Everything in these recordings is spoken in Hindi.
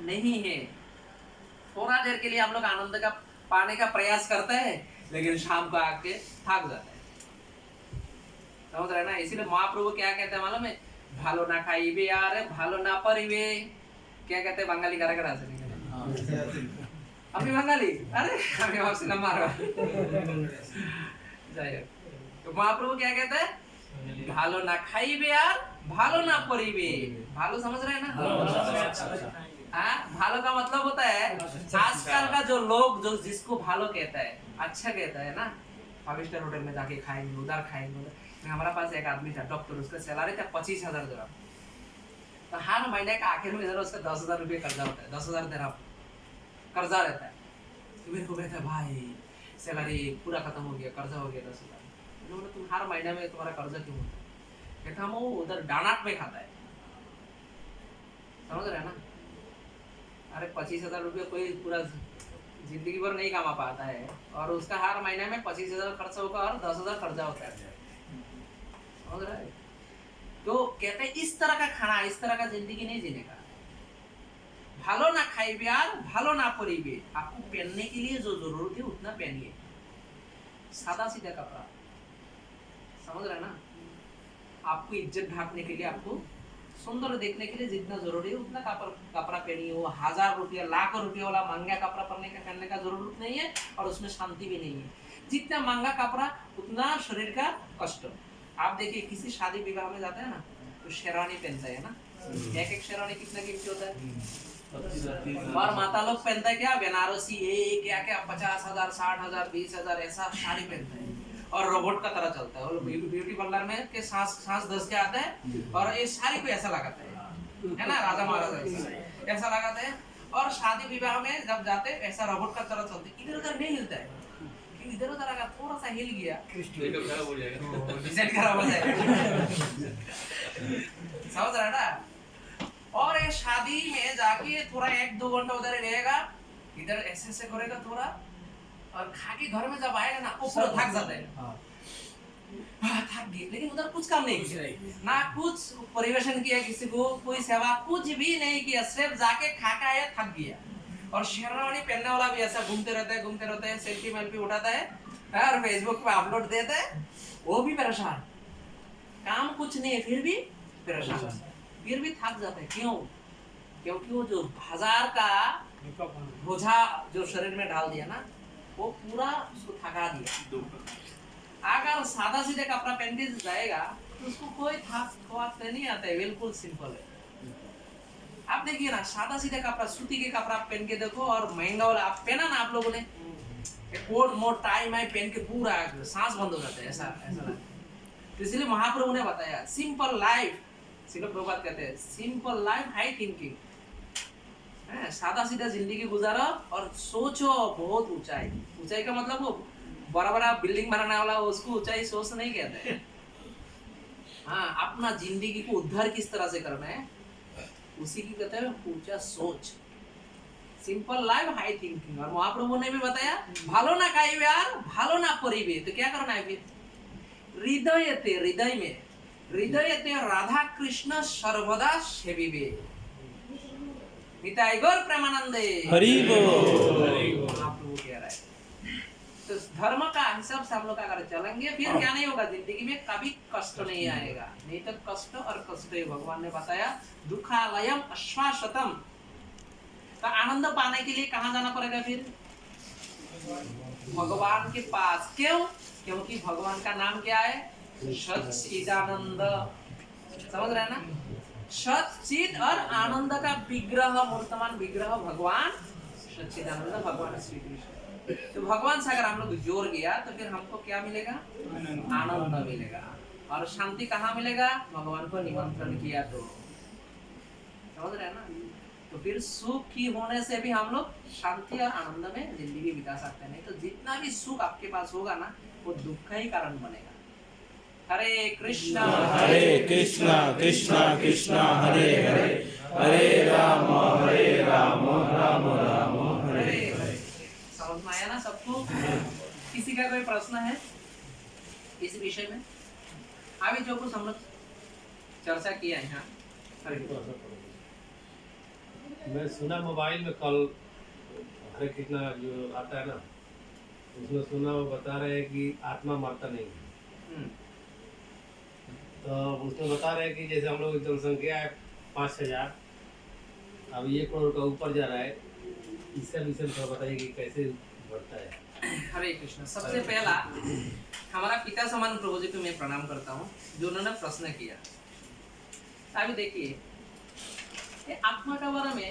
नहीं है। थोड़ा देर के लिए हम लोग आनंद का पाने का प्रयास करते हैं, लेकिन शाम को आके थक जाते हैं। समझ रहे ना? इसीलिए महाप्रभु क्या कहते हैं मालूम है? भालो ना खाइबे यार, भालो ना परिबे। क्या कहते हैं बंगाली कारागर আছে নাকি? আপনি বাঙালি? আরে আমি ভাবছিলাম মারওয়াড়ি। যাই হোক, तो महाप्रभु क्या कहते हैं? भालो ना खाइबे यार, भालो ना परिबे। भालो समझ रहे हैं ना? हाँ, भालो का मतलब होता है आजकल का जो लोग जो जिसको भालो कहता है, अच्छा कहता है ना, 5 स्टार होटल में जाके खाएंगे, उधर खाएंगे। हमारा पास एक आदमी था डॉक्टर, उसका सैलरी था 25,000 दिरहम। तो हर महीने का आखिर में इधर उसका 10,000 रुपये कर्जा होता है, 10,000 दिरहम कर्जा रहता है। तो मेरे को कहता है भाई सैलरी पूरा खत्म हो गया, कर्जा हो गया 10,000। मैंने बोला तुम हर महीने में तुम्हारा कर्जा क्यों होता है? कहता हम वो उधर डानाट में खाता है। समझ रहे हैं ना? अरे 25,000 रुपये कोई पूरा जिंदगी भर नहीं कमा पाता है, और उसका हर महीने में 25,000 खर्च होगा और 10,000 कर्जा होता है। समझ रहे हैं? तो कहते हैं इस तरह का खाना, इस तरह का जिंदगी नहीं जीने का। भालो ना खाइबे यार, भालो ना परिबे। आपको पहनने के लिए जो जरूरत है उतना पहनिए, सादा सीधा कपड़ा। समझ रहे हैं ना? आपको इज्जत ढांकने के लिए, आपको सुंदर देखने के लिए जितना जरूरी है उतना कपड़ा पहनिए। वो 1000 रुपया, लाखों रुपये वाला महंगा कपड़ा पहनने का जरूरत नहीं है, और उसमें शांति भी नहीं है। जितना महंगा कपड़ा उतना शरीर का कष्ट। आप देखिए किसी शादी विवाह में जाते हैं ना, तो शेरवानी पहनता है ना, एक शेरवानी कितना कीमती होता है। और माता लोग पहनता है क्या, बनारसी है क्या क्या 50,000, 60,000, 20,000 ऐसा साड़ी पहनता है, और रोबोट का तरह चलता है। और ब्यूटी पार्लर में के सांस धस के आता है, और ये साड़ी को ऐसा लगाता है ना, राजा महाराजा ऐसा लगाता है। और शादी विवाह में जब जाते ऐसा रोबोट का तरह चलते, इधर उधर नहीं हिलता है। इधर उधर अगर थोड़ा सा हिल गया खराब हो जाएगा, डिजाइन खराब हो जाएगा। समझ रहा है ना? और ये शादी में जाके थोड़ा 1-2 घंटा उधर ही रहेगा, इधर ऐसे करेगा थोड़ा, और खा के घर में जब आएगा ना वो पूरा थक जाता है। थक गए, लेकिन उधर कुछ काम नहीं किया ना, कुछ परिवेशन किया किसी को, कोई सेवा कुछ भी नहीं किया, सिर्फ जाके खा के आया, थक गया। और शेरवानी पहनने वाला भी ऐसा घूमते रहता है, सेल्फी मेल्फी उठाता है और फेसबुक पे अपलोड देता है, वो भी परेशान। काम कुछ नहीं है फिर भी परेशान, फिर भी थक जाता है। क्यों? क्योंकि वो जो 1000 का बोझा जो शरीर में डाल दिया ना, वो पूरा उसको थका दिया। अगर सादा सीधे कपड़ा पहन के जाएगा तो उसको कोई थकावट नहीं आता है, बिल्कुल सिंपल है। आप देखिए ना, सादा सीधे कपड़ा, सूती के कपड़ा पहन के देखो, और महंगा वाला आप पहना ना आप लोगों ने, कोट मोट टाई माई पहन के पूरा सांस बंद हो जाता है, ऐसा लगता है। इसलिए महाप्रभु ने बताया सिंपल लाइफ, सिर्फ प्रभुपाद कहते हैं सिंपल लाइफ हाई थिंकिंग, सादा सीधा जिंदगी गुजारो और सोचो बहुत ऊंचाई। ऊंचाई का मतलब वो बड़ा बड़ा बिल्डिंग बनाने वाला उसको ऊंचाई सोच नहीं कहते हैं। हाँ, अपना जिंदगी को उद्धार किस तरह से करना है उसी की कहते हैं ऊंचा सोच, सिंपल लाइफ हाई थिंकिंग। और महाप्रभु ने भी बताया भालो ना खाइबे यार, भालो ना परिबे। तो क्या करना है फिर? हृदयते राधा कृष्ण सर्वदा सेविबे। निताई गौर प्रेमानंदे हरि बोल। महाप्रभु कह रहा है। तो धर्म का हिसाब से हम लोग अगर चलेंगे फिर क्या नहीं होगा, जिंदगी में कभी कष्ट नहीं आएगा। नहीं तो कष्ट और कष्ट ही, भगवान ने बताया दुखालयम अश्वासतम। तो आनंद पाने के लिए कहाँ जाना पड़ेगा फिर? भगवान के पास। क्यों? क्योंकि भगवान का नाम क्या है? सच्चिदानंद। समझ रहे हैं ना? सच्चिद और आनंद का विग्रह, मूर्तमान विग्रह भगवान सच्चिदानंद, भगवान श्री कृष्ण। तो भगवान से अगर हम लोग जोड़ गया तो फिर हमको क्या मिलेगा? आनंद मिलेगा। और शांति कहाँ मिलेगा? भगवान को निमंत्रण किया तो। समझ रहे हैं ना? तो फिर सुख की होने से भी हम लोग शांति और आनंद में जिंदगी बिता सकते हैं। नहीं तो जितना भी सुख आपके पास होगा ना, वो दुख का ही कारण बनेगा। हरे कृष्णा कृष्णा कृष्णा हरे हरे, हरे राम राम राम हरे हरे। समझ में आया ना सबको? किसी का कोई प्रश्न है इस विषय में? अभी जो कुछ हम लोग चर्चा किया है यहाँ, मैं सुना मोबाइल में कल हरे कृष्णा जो आता है ना, उसमें सुना वो बता रहे हैं कि आत्मा मरता नहीं है। हम्म, तो उसमें बता रहे हैं कि जैसे हम लोग की जनसंख्या है 5,000, अब 1 करोड़ का ऊपर जा रहा है, इसका विषय में थोड़ा बताइए कि कैसे बढ़ता है। हरे कृष्ण। सबसे पहला हमारा पिता समान प्रभु जी को मैं प्रणाम करता हूँ जो उन्होंने प्रश्न किया। अभी देखिए ये आत्मा का बारे में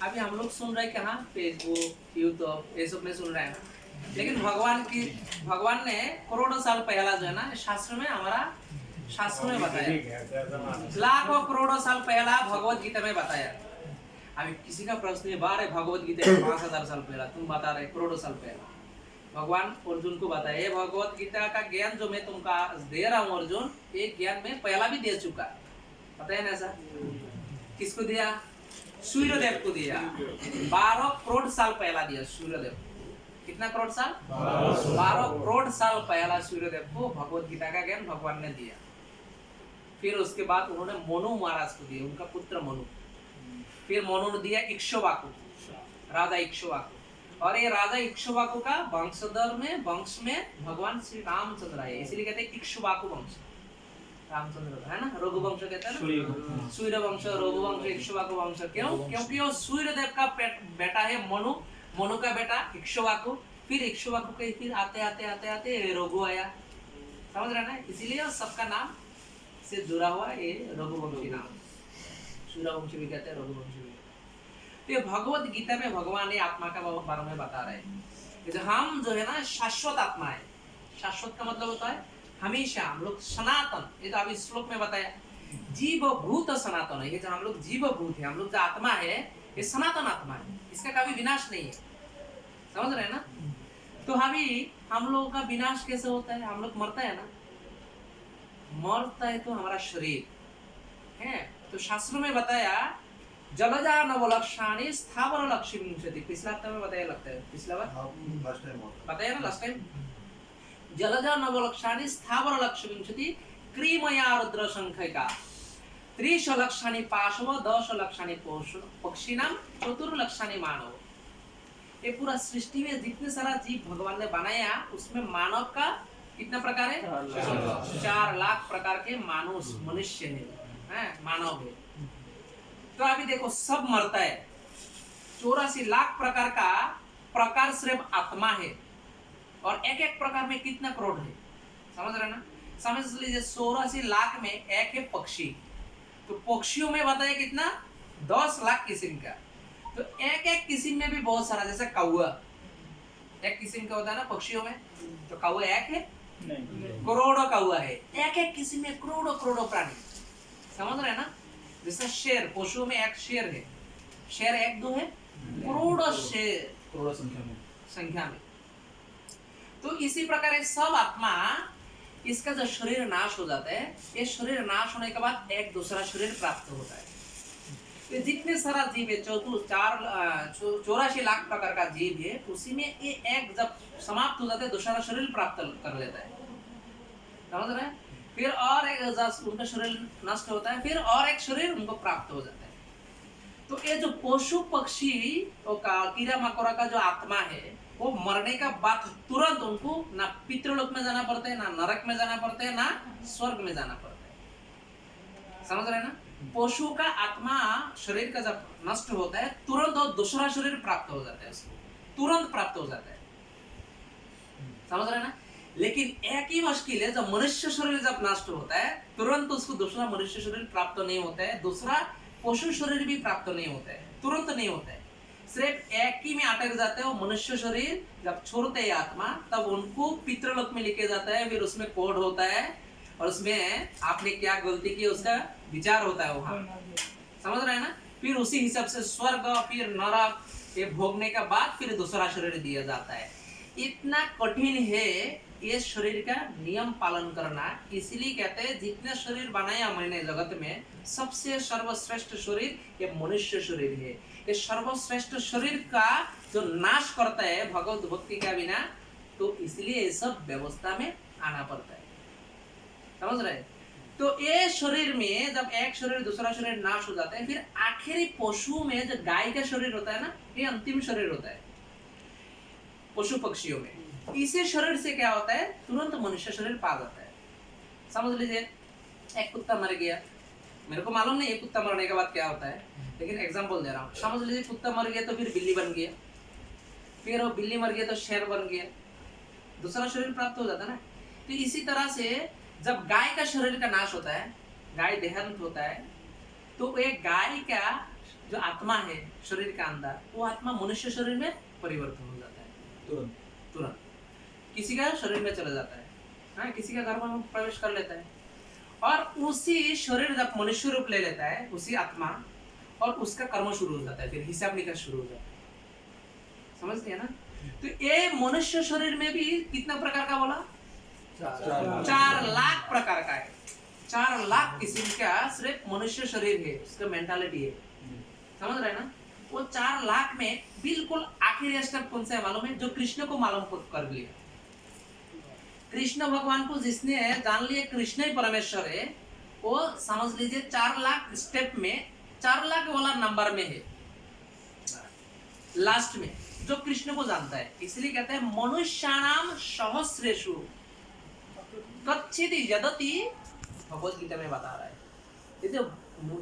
अभी हम लोग सुन रहे हैं कहाँ, फेसबुक यूट्यूब ये सब में सुन रहे हैं ना, लेकिन भगवान ने करोड़ों साल पहला जो है ना शास्त्र में हमारा शास्त्र में बताया, लाखों करोड़ों साल पहला भगवत गीता में बताया। अभी किसी का प्रश्न है बारे भगवत गीता 5,000 साल पहला, तुम बता रहे करोड़ों साल पहला। भगवान अर्जुन को बताया भगवत गीता का ज्ञान जो मैं तुमको दे रहा हूँ अर्जुन, ये ज्ञान में पहला भी दे चुका, पता है ना ऐसा? किसको दिया? सूर्यदेव को दिया। 12 करोड़ साल पहला दिया सूर्यदेव। कितना करोड़ साल? 12 करोड़ साल पहला सूर्यदेव को भगवत गीता का ज्ञान भगवान ने दिया। फिर उसके बाद उन्होंने मनु महाराज को दिया, उनका पुत्र मनु। फिर मनु ने दिया इक्ष्वाकु, राजा इक्ष्वाकु। और ये राजा इक्ष्वाकु का वंशधर में वंश में भगवान श्री रामचंद्र आए, इसीलिए कहते हैं इक्ष्वाकु वंश। रामचंद्र है ना, रघुवंश कहते हैं ना, सूर्य वंश, रघुवंश, इक्ष्वाकु वंश। क्यों? क्योंकि वो सूर्यदेव का बेटा है मनु, मनु का बेटा इक्ष्वाकु। फिर इक्ष्वाकु के फिर आते आते आते आते रघु आया, समझ रहे ना? इसीलिए सबका नाम से जुड़ा हुआ ये रघुवंशी नाम, सूर्यवंशी भी कहते हैं, रघुवंशी भी। तो ये भगवत गीता में भगवान ने आत्मा का बारे में बता रहे हैं। जो हम जो है ना शाश्वत आत्मा है। शाश्वत का मतलब होता है हमेशा, हम लोग सनातन, ये तो अभी श्लोक में बताया, जीव भूत सनातन है। ये जो हम लोग जीव भूत है, हम लोग जो आत्मा है ये सनातन आत्मा है, इसका कभी विनाश नहीं है, समझ रहे हैं ना? तो अभी हम लोगों का विनाश कैसे होता है? हम लोग मरता है ना, मरता है तो हमारा शरीर है। तो शास्त्र में बताया जलजा नवलक्षाणि स्थावर लक्ष्मी, पिछला हफ्ते में बताया, लगता है पिछला बार बताया ना लास्ट टाइम। जलजा नवलक्षाणि स्थावर लक्ष्मी क्रीमया रुद्र संख्यका 30 लक्षाणि पाशव 10 लक्षाणि पक्षिणाम 4 लक्षाणि मानव। ये पूरा सृष्टि में जितने सारा जीव भगवान ने बनाया उसमें मानव का कितना प्रकार है? 4 लाख प्रकार के मानुष मनुष्य है, मानव है। तो अभी देखो सब मरता है, 84 लाख प्रकार का प्रकार सिर्फ आत्मा है, और एक एक प्रकार में कितना करोड़ है, समझ रहे ना? समझ लीजिए 84 लाख में एक है पक्षी, तो पक्षियों में बताया कितना? 10 लाख किस्म का। तो एक एक किस्म में भी बहुत सारा, जैसे कौवा एक किस्म का होता है ना पक्षियों में, तो कौवा एक है नहीं, करोड़ों कौवा है, एक एक किस्म में करोड़ों करोड़ों प्राणी, समझ रहे ना? जैसे शेर, पशुओं में एक शेर है, शेर 1-2 है, करोड़ों शेर, करोड़ों संख्या में। तो इसी प्रकार सब आत्मा, इसका जो शरीर नाश हो जाता है, ये शरीर नाश होने के बाद एक दूसरा शरीर प्राप्त होता है। तो जितने सारा जीव है 84 लाख प्रकार का जीव है, उसी में ये एक जब समाप्त हो जाता है दूसरा शरीर प्राप्त कर लेता है, समझ रहे हैं? फिर और एक उनका शरीर नष्ट होता है, फिर और एक शरीर उनको प्राप्त हो जाता है। तो ये जो पशु पक्षी और कीड़ा मकोड़ा का जो आत्मा है, वो मरने का बाद तुरंत उनको ना पितृलोक में जाना पड़ता है, ना नरक में जाना पड़ता है, ना स्वर्ग में जाना पड़ता है, समझ रहे हैं ना? पशु का आत्मा शरीर का जब नष्ट होता है तुरंत वो दूसरा शरीर प्राप्त हो जाता है, उसको तुरंत प्राप्त हो जाता है, समझ रहे हैं ना? लेकिन एक ही मुश्किल है, जब मनुष्य शरीर जब नष्ट होता है तुरंत उसको दूसरा मनुष्य शरीर प्राप्त नहीं होता है, दूसरा पशु शरीर भी प्राप्त नहीं होता है, तुरंत नहीं होता है, सिर्फ एक ही में अटक जाता है। वो मनुष्य शरीर जब छोड़ते हैं आत्मा, तब उनको पितृलोक में लेके जाता है, फिर उसमें कोड होता है और उसमें आपने क्या गलती की उसका विचार होता है वहां, समझ रहे हैं ना? फिर उसी हिसाब से स्वर्ग फिर नरक ये भोगने का बाद फिर दूसरा शरीर दिया जाता है। इतना कठिन है ये शरीर का नियम पालन करना, इसीलिए कहते हैं जितने शरीर बनाया मैंने जगत में सबसे सर्वश्रेष्ठ शरीर ये मनुष्य शरीर है। ये सर्वश्रेष्ठ शरीर का जो नाश करता है भगवत भक्ति का बिना, तो इसलिए ये सब व्यवस्था में आना पड़ता है, समझ रहे? तो ये शरीर में जब एक शरीर दूसरा शरीर नाश हो जाता है, फिर आखिरी पशु में जो गाय का शरीर होता है ना, ये अंतिम शरीर होता है पशु पक्षियों में। इसी शरीर से क्या होता है, तुरंत मनुष्य शरीर पा जाता है। समझ लीजिए एक कुत्ता मर गया, मेरे को मालूम नहीं ये कुत्ता मरने के बाद क्या होता है, लेकिन एग्जांपल दे रहा हूँ। समझ लीजिए कुत्ता मर गया तो फिर बिल्ली बन गया, फिर वो बिल्ली मर गया तो शेर बन गया, दूसरा शरीर प्राप्त हो जाता है ना। तो इसी तरह से जब गाय का शरीर का नाश होता है, गाय देहांत होता है, तो एक गाय का जो आत्मा है शरीर का अंदर, वो आत्मा मनुष्य शरीर में परिवर्तन हो जाता है तुरंत किसी का शरीर में चला जाता है, हाँ, किसी का गर्भ में प्रवेश कर लेता है, और उसी शरीर जब मनुष्य रूप ले लेता है उसी आत्मा, और उसका कर्म शुरू हो जाता है, फिर हिसाब निकाल शुरू हो जाता है। समझ गए ना। तो ये मनुष्य शरीर में भी कितना प्रकार का बोला, 4 लाख प्रकार का है। 4 लाख किस्म का सिर्फ मनुष्य शरीर है, उसका मेंटालिटी है। समझ रहे ना। वो 4 लाख में बिल्कुल आखिरी स्टेप कौन सा है मालूम है, जो कृष्ण को मालूम कर लिया। कृष्ण भगवान को जिसने जान लिया कृष्ण ही परमेश्वर है, वो समझ लीजिए 4 लाख स्टेप में 4 लाख वाला नंबर में है, लास्ट में जो कृष्ण को जानता है। इसलिए कहते हैं मनुष्याणाम सहस्रेषु कच्चित् यदति, भगवत गीता में बता रहा है। ये जो